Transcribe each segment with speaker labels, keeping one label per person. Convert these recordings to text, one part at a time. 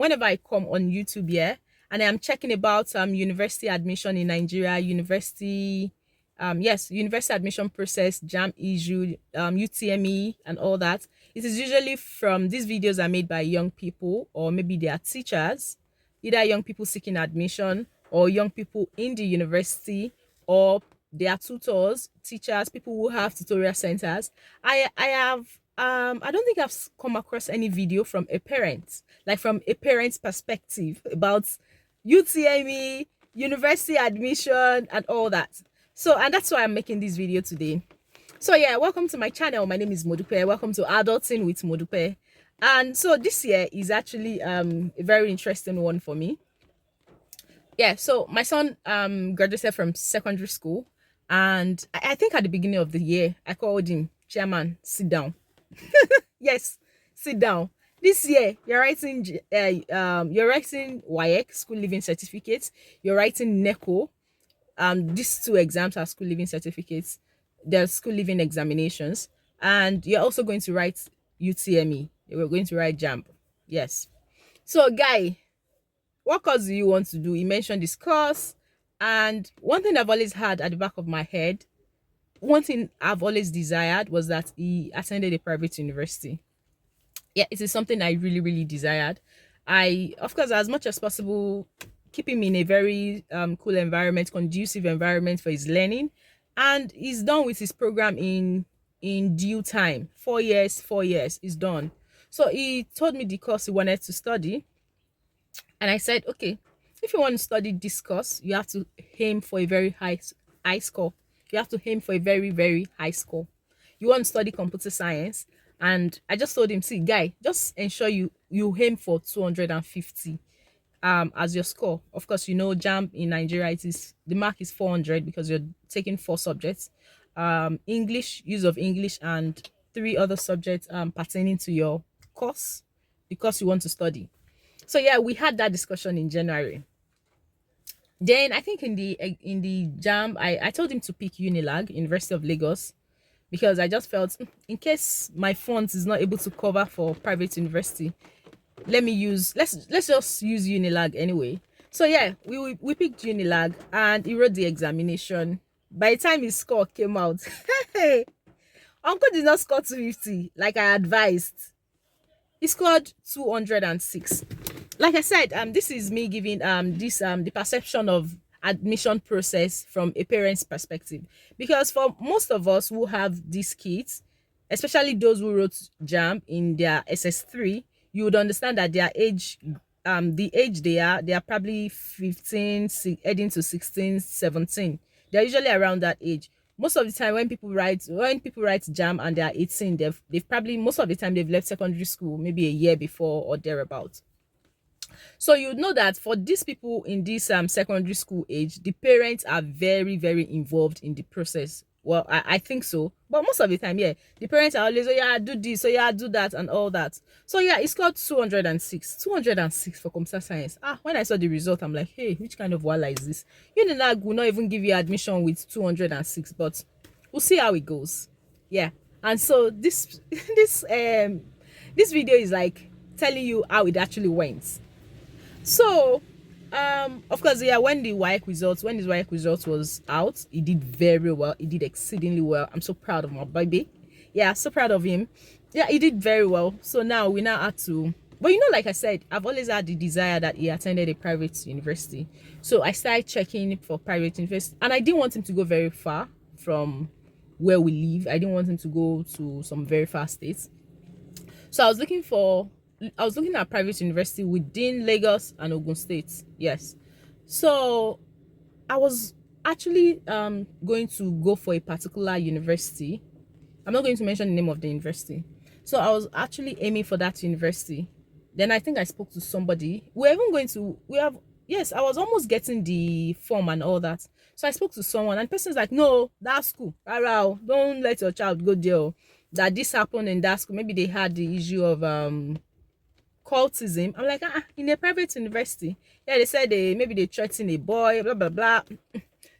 Speaker 1: whenever I come on YouTube, yeah, and I'm checking about university admission in Nigeria, university admission process, jam issue, UTME and all that. It is usually from these videos are made by young people or maybe they are teachers, either young people seeking admission or young people in the university, or they are tutors, teachers, people who have tutorial centers. I don't think I've come across any video from a parent, like from a parent's perspective about UTME, university admission, and all that. So, and that's why I'm making this video today. So, yeah, welcome to my channel. My name is Modupe. Welcome to Adulting with Modupe. And so, this year is actually a very interesting one for me. Yeah, so my son graduated from secondary school, and I think at the beginning of the year, I called him, Chairman, sit down. Yes, sit down. This year, you're writing WAEC, school living certificates. You're writing NECO. These two exams are school living certificates. They're school living examinations, and you're also going to write UTME. We're going to write JAMB. Yes. So, guy, what course do you want to do? He mentioned this course, and one thing I've always had at the back of my head, one thing I've always desired was that he attended a private university. Yeah, it is something I really, really desired. I, of course, as much as possible, keep him in a very cool environment, conducive environment for his learning, and he's done with his program in due time. 4 years is done. So he told me the course he wanted to study, and I said, okay, if you want to study this course, you have to aim for a very high score. You have to aim for a very, very high score. You want to study computer science, and I just told him, see, guy, just ensure you aim for 250 as your score. Of course, you know, JAMB in Nigeria, it is the mark is 400 because you're taking 4 subjects. English, use of English, and 3 other subjects pertaining to your course, the course you want to study. So yeah, we had that discussion in January. Then I think in the JAMB, I told him to pick Unilag, University of Lagos, because I just felt in case my funds is not able to cover for private university, let's just use Unilag anyway. So yeah, we picked Unilag, and he wrote the examination. By the time his score came out, hey, Uncle did not score 250 like I advised. He scored 206. Like I said, this is me giving the perception of admission process from a parent's perspective, because for most of us who have these kids, especially those who wrote JAMB in their SS3, you would understand that their age, the age they are probably 15, heading to 16, 17. They're usually around that age. Most of the time when people write JAM and they're 18, they've probably, most of the time, they've left secondary school maybe a year before or thereabout. So you know that for these people in this secondary school age, the parents are very, very involved in the process. Well, I think so. But most of the time, yeah, the parents are always, oh yeah, do this, oh yeah, do that, and all that. So yeah, it's got 206. 206 for computer science. When I saw the result, I'm like, hey, which kind of wala is this? Unilag will not even give you admission with 206, but we'll see how it goes. Yeah. And so this video is like telling you how it actually went. So, of course, yeah, when his WAEC results was out, he did very well. He did exceedingly well. I'm so proud of my baby. Yeah, so proud of him. Yeah, he did very well. So now we now have to, but you know, like I said, I've always had the desire that he attended a private university. So I started checking for private university, and I didn't want him to go very far from where we live. I didn't want him to go to some very far states. So I was looking at private university within Lagos and Ogun State. Yes. So I was actually going to go for a particular university. I'm not going to mention the name of the university. So I was actually aiming for that university. Then I think I spoke to somebody. Yes, I was almost getting the form and all that. So I spoke to someone, and the person's like, no, that's school. Don't let your child go there. That this happened in that school. Maybe they had the issue of cultism. I'm like, in a private university. Yeah, they said maybe they threatened a boy, blah blah blah.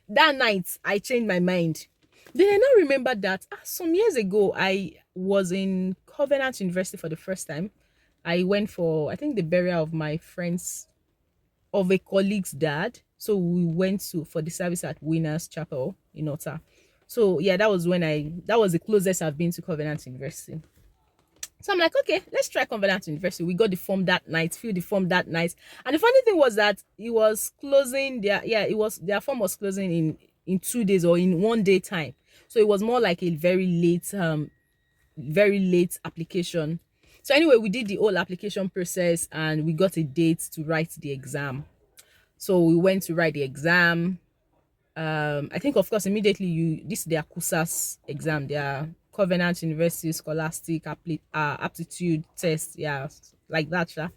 Speaker 1: That night I changed my mind. Then I now remember that some years ago I was in Covenant University for the first time, I went for, I think, the burial of my friend's, of a colleague's dad. So we went to for the service at Winners Chapel in Otta. So yeah, that was the closest I've been to Covenant University. So I'm like, okay, let's try Covenant University. We got the form that night, filled the form that night. And the funny thing was that it was closing their form was closing in 2 days or in 1 day time. So it was more like a very late application. So anyway, we did the whole application process and we got a date to write the exam. So we went to write the exam. I think of course immediately this is their Cusas exam, their Covenant University Scholastic Aptitude Test, yeah, like that. Yeah.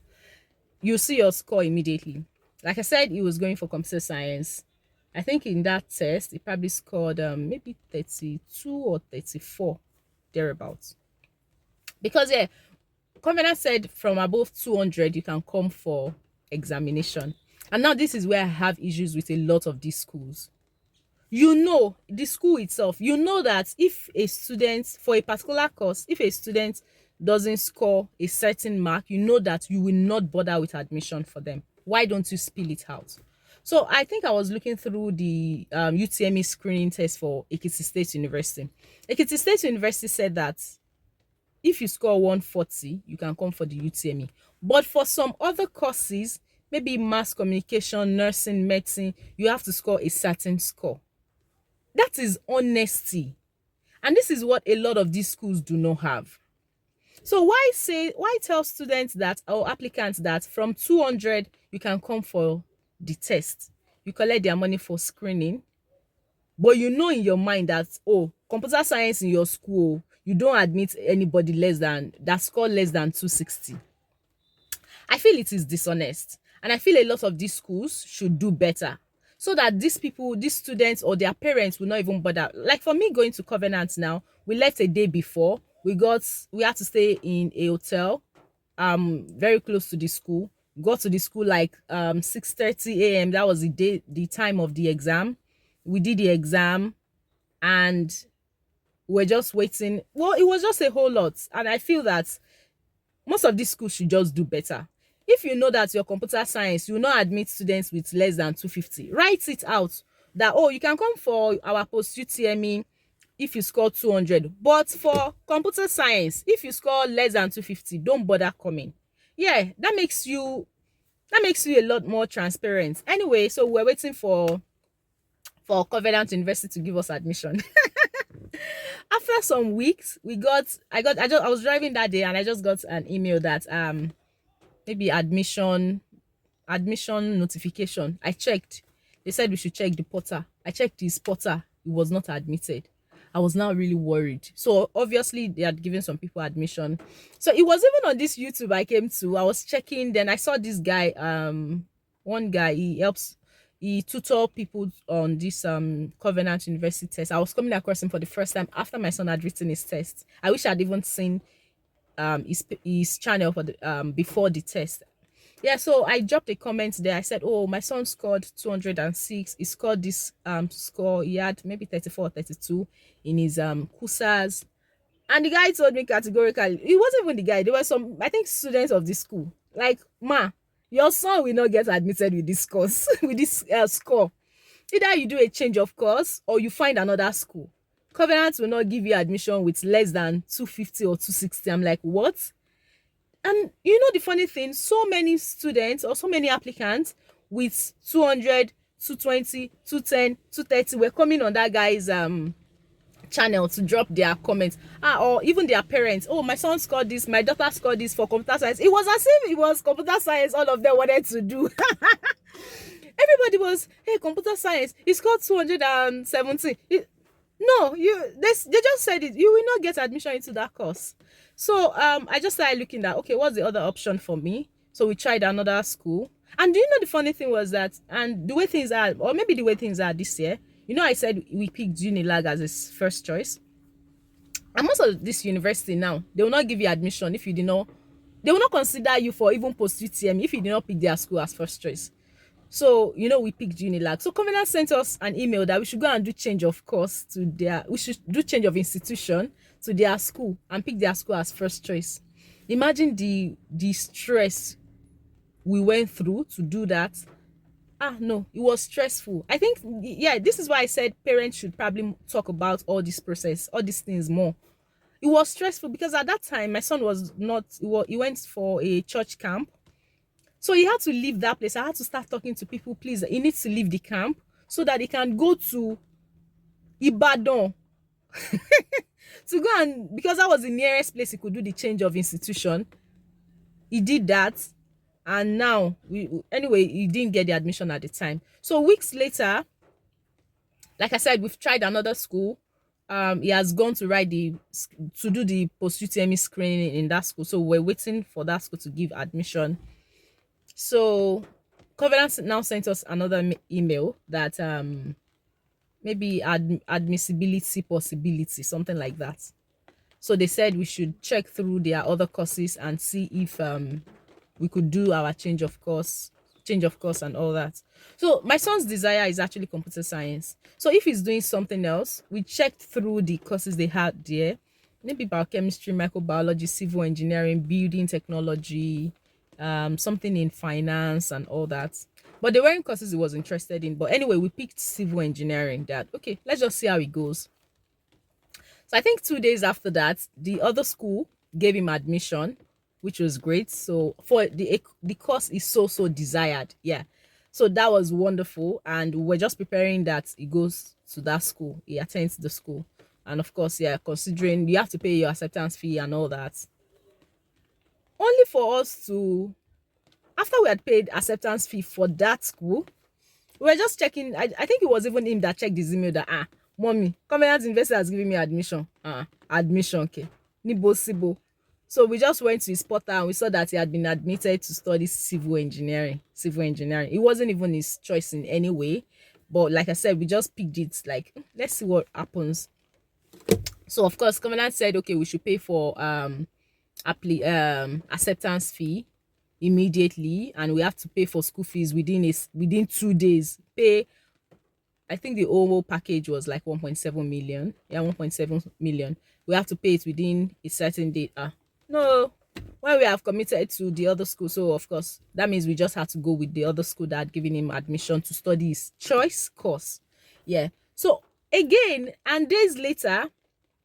Speaker 1: You see your score immediately. Like I said, he was going for computer science. I think in that test, he probably scored maybe 32 or 34 thereabouts. Because yeah, Covenant said from above 200 you can come for examination. And now this is where I have issues with a lot of these schools. You know, the school itself, you know that if a student for a particular course, if a student doesn't score a certain mark, you know that you will not bother with admission for them. Why don't you spill it out? So I think I was looking through the UTME screening test for Ekiti State University. Ekiti State University said that if you score 140, you can come for the UTME. But for some other courses, maybe mass communication, nursing, medicine, you have to score a certain score. That is honesty. And this is what a lot of these schools do not have. So why tell students that, or applicants that from 200 you can come for the test, you collect their money for screening, but you know in your mind that, oh, computer science in your school, you don't admit anybody less than that score less than 260. I feel it is dishonest, and I feel a lot of these schools should do better so that these people, these students or their parents will not even bother. Like for me going to Covenant now, we left a day before. We had to stay in a hotel very close to the school. Got to the school like 6:30 a.m. That was the time of the exam. We did the exam and we're just waiting. Well, it was just a whole lot, and I feel that most of these schools should just do better. If you know that your computer science, you will not admit students with less than 250, write it out that, oh, you can come for our post UTME if you score 200, but for computer science, if you score less than 250, don't bother coming. Yeah, that makes you a lot more transparent. Anyway, so we're waiting for Covenant University to give us admission. After some weeks, I was driving that day and I just got an email that maybe admission notification. I checked. They said we should check the portal. I checked his portal. He was not admitted. I was now really worried. So obviously they had given some people admission. So it was even on this YouTube I came to. I was checking. Then I saw this guy. One guy, he tutor people on this Covenant University test. I was coming across him for the first time after my son had written his test. I wish I'd even seen his channel for the before the test. Yeah, so I dropped a comment there. I said, oh, my son scored 206. He scored this score. He had maybe 34 or 32 in his Cusas. And the guy told me categorically, it wasn't even the guy. There were some, I think, students of the school. Like, ma, your son will not get admitted with this course, with this score. Either you do a change of course or you find another school. Covenant will not give you admission with less than 250 or 260. I'm like, what? And you know the funny thing, so many students or so many applicants with 200, 220, 210, 230 were coming on that guy's channel to drop their comments, or even their parents. Oh, my son scored this, my daughter scored this for computer science. It was as if it was computer science all of them wanted to do. Everybody was, hey, computer science, he scored 217. No, they just said it, you will not get admission into that course. So I just started looking at, okay, what's the other option for me? So we tried another school. And do you know the funny thing was that, and the way things are, or maybe the way things are this year, you know, I said we picked Unilag as his first choice. And most of this university now, they will not give you admission if you did not, they will not consider you for even post UTM if you did not pick their school as first choice. So, you know, we picked Unilag. So Covenant sent us an email that we should go and do change of course to we should do change of institution to their school and pick their school as first choice. Imagine the stress we went through to do that. No, it was stressful. I think, yeah, this is why I said parents should probably talk about all this process, all these things more. It was stressful because at that time my son was not, he went for a church camp, so he had to leave that place. I had to start talking to people. Please, he needs to leave the camp so that he can go to Ibadan to go, and because that was the nearest place he could do the change of institution. He did that, and now anyway, he didn't get the admission at the time. So weeks later, like I said, we've tried another school. He has gone to do the post UTME screening in that school, so we're waiting for that school to give admission. So Covenant now sent us another email that maybe admissibility possibility, something like that. So they said we should check through their other courses and see if we could do our change of course and all that. So my son's desire is actually computer science. So if he's doing something else, we checked through the courses they had there, maybe biochemistry, microbiology, civil engineering, building technology, something in finance and all that. But they weren't courses he was interested in. But anyway, we picked civil engineering. That okay, let's just see how it goes. So I think 2 days after that, the other school gave him admission, which was great. So for the course is so desired. Yeah. So that was wonderful. And we're just preparing that he goes to that school. He attends the school. And of course, yeah, considering you have to pay your acceptance fee and all that. Only for us to, after we had paid acceptance fee for that school, we were just checking. I think it was even him that checked his email that, mommy, Covenant University has given me admission. Admission, okay. Nibo Sibo. So we just went to his portal and we saw that he had been admitted to study civil engineering. It wasn't even his choice in any way. But like I said, we just picked it like, let's see what happens. So of course, Covenant said, okay, we should pay for acceptance fee immediately, and we have to pay for school fees within 2 days. I think the whole package was like 1.7 million. Yeah, 1.7 million. We have to pay it within a certain date. No, when we have committed to the other school, so of course that means we just have to go with the other school that had given him admission to study his choice course. Yeah. So again, and days later,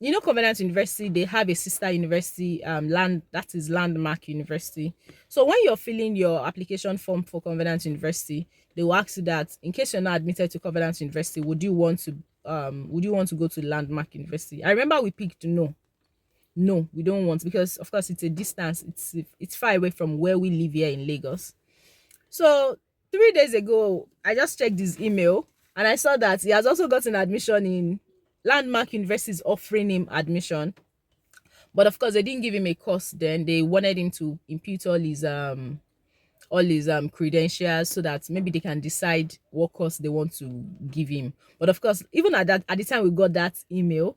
Speaker 1: you know, Covenant University, they have a sister university, that is Landmark University. So when you're filling your application form for Covenant University, they will ask you that in case you're not admitted to Covenant University, would you want to go to Landmark University? I remember we picked no. No, we don't want, because of course it's a distance, it's far away from where we live here in Lagos. So 3 days ago, I just checked his email and I saw that he has also gotten admission in Landmark University, is offering him admission. But of course, they didn't give him a course then. They wanted him to impute all his credentials so that maybe they can decide what course they want to give him. But of course, even at the time we got that email,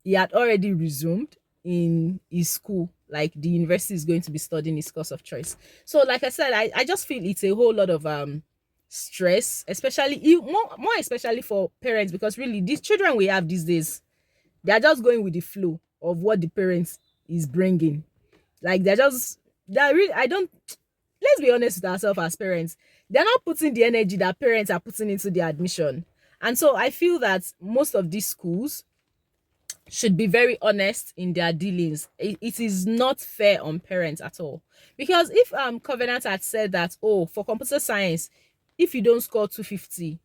Speaker 1: he had already resumed in his school. Like the university is going to be studying his course of choice. So like I said, I just feel it's a whole lot of stress, especially more especially for parents, because really these children we have these days, they're just going with the flow of what the parents is bringing. Like they're really, I don't, let's be honest with ourselves as parents, they're not putting the energy that parents are putting into the admission. And so I feel that most of these schools should be very honest in their dealings. It is not fair on parents at all. Because if Covenant had said that, oh, for computer science, if you don't score 250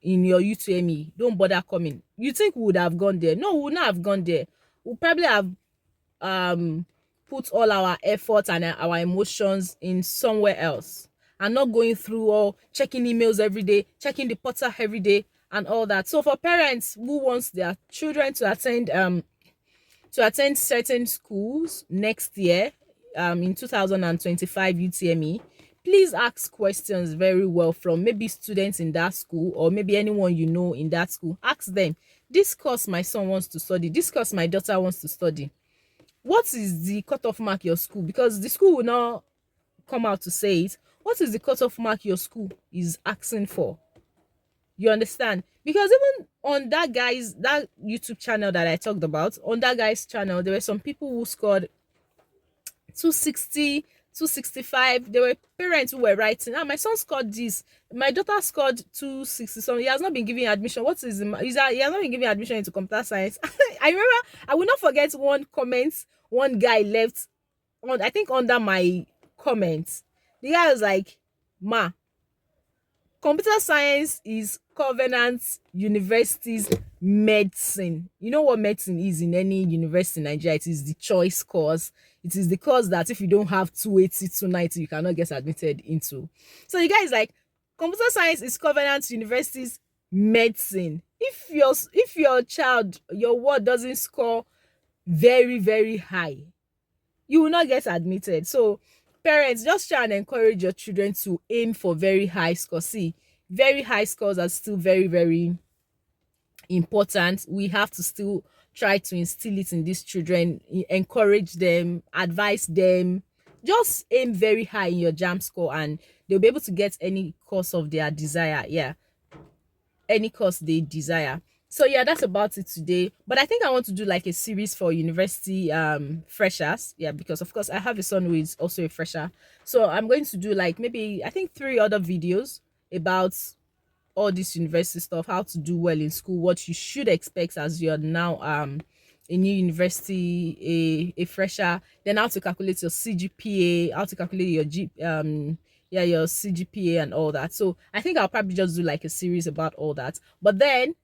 Speaker 1: in your UTME, don't bother coming, you think we would have gone there? No, we would not have gone there. We'll probably have put all our efforts and our emotions in somewhere else, and not going through or checking emails every day, checking the portal every day and all that. So for parents who wants their children to attend certain schools next year, in 2025 UTME, please ask questions very well from maybe students in that school, or maybe anyone you know in that school. Ask them, this course my son wants to study, this course my daughter wants to study, what is the cutoff mark your school, because the school will not come out to say it. What is the cutoff mark your school is asking for? You understand? Because even on that YouTube channel that I talked about, on that guy's channel, there were some people who scored 260, 265. There were parents who were writing, my son scored this, my daughter scored 260 something, he has not been given admission. What is he has not been given admission into computer science. I remember, I will not forget one comment one guy left on, I think under my comments. The guy was like, ma, computer science is Covenant University's medicine. You know what medicine is in any university in Nigeria? It is the choice course. It is the course that if you don't have 280, 290, you cannot get admitted into. So the guy is like, computer science is Covenant University's medicine. If your child, your word doesn't score very, very high, you will not get admitted. So parents, just try and encourage your children to aim for very high scores. See, very high scores are still very, very important. We have to still try to instill it in these children, encourage them, advise them. Just aim very high in your jam score and they'll be able to get any course of their desire. Yeah, any course they desire. So yeah, that's about it today. But I think I want to do like a series for university freshers. Yeah, because of course I have a son who is also a fresher. So I'm going to do like maybe I think 3 other videos about all this university stuff, how to do well in school, what you should expect as you're now a new university, a fresher, then how to calculate your CGPA, how to calculate your CGPA and all that. So I think I'll probably just do like a series about all that. But then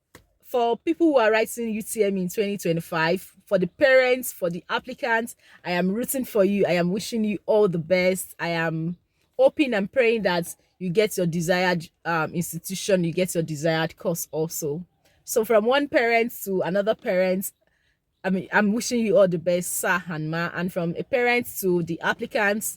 Speaker 1: for people who are writing UTM in 2025, for the parents, for the applicants, I am rooting for you. I am wishing you all the best. I am hoping and praying that you get your desired institution, you get your desired course also. So from one parent to another parent, I'm wishing you all the best, sir and ma. And from a parent to the applicants,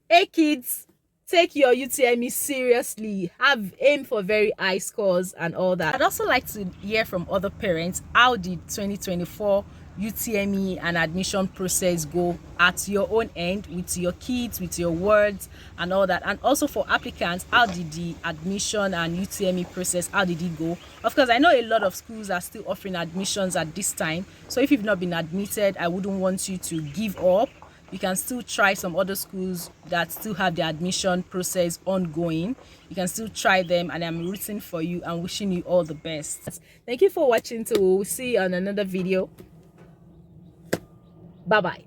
Speaker 1: hey kids, take your UTME seriously. Have aim for very high scores and all that. I'd also like to hear from other parents, how did 2024 UTME and admission process go at your own end with your kids, with your words and all that? And also for applicants, how did the admission and UTME process, how did it go? Of course, I know a lot of schools are still offering admissions at this time, so if you've not been admitted, I wouldn't want you to give up. You can still try some other schools that still have the admission process ongoing. You can still try them, and I'm rooting for you and wishing you all the best. Thank you for watching. So we'll see you on another video. Bye bye.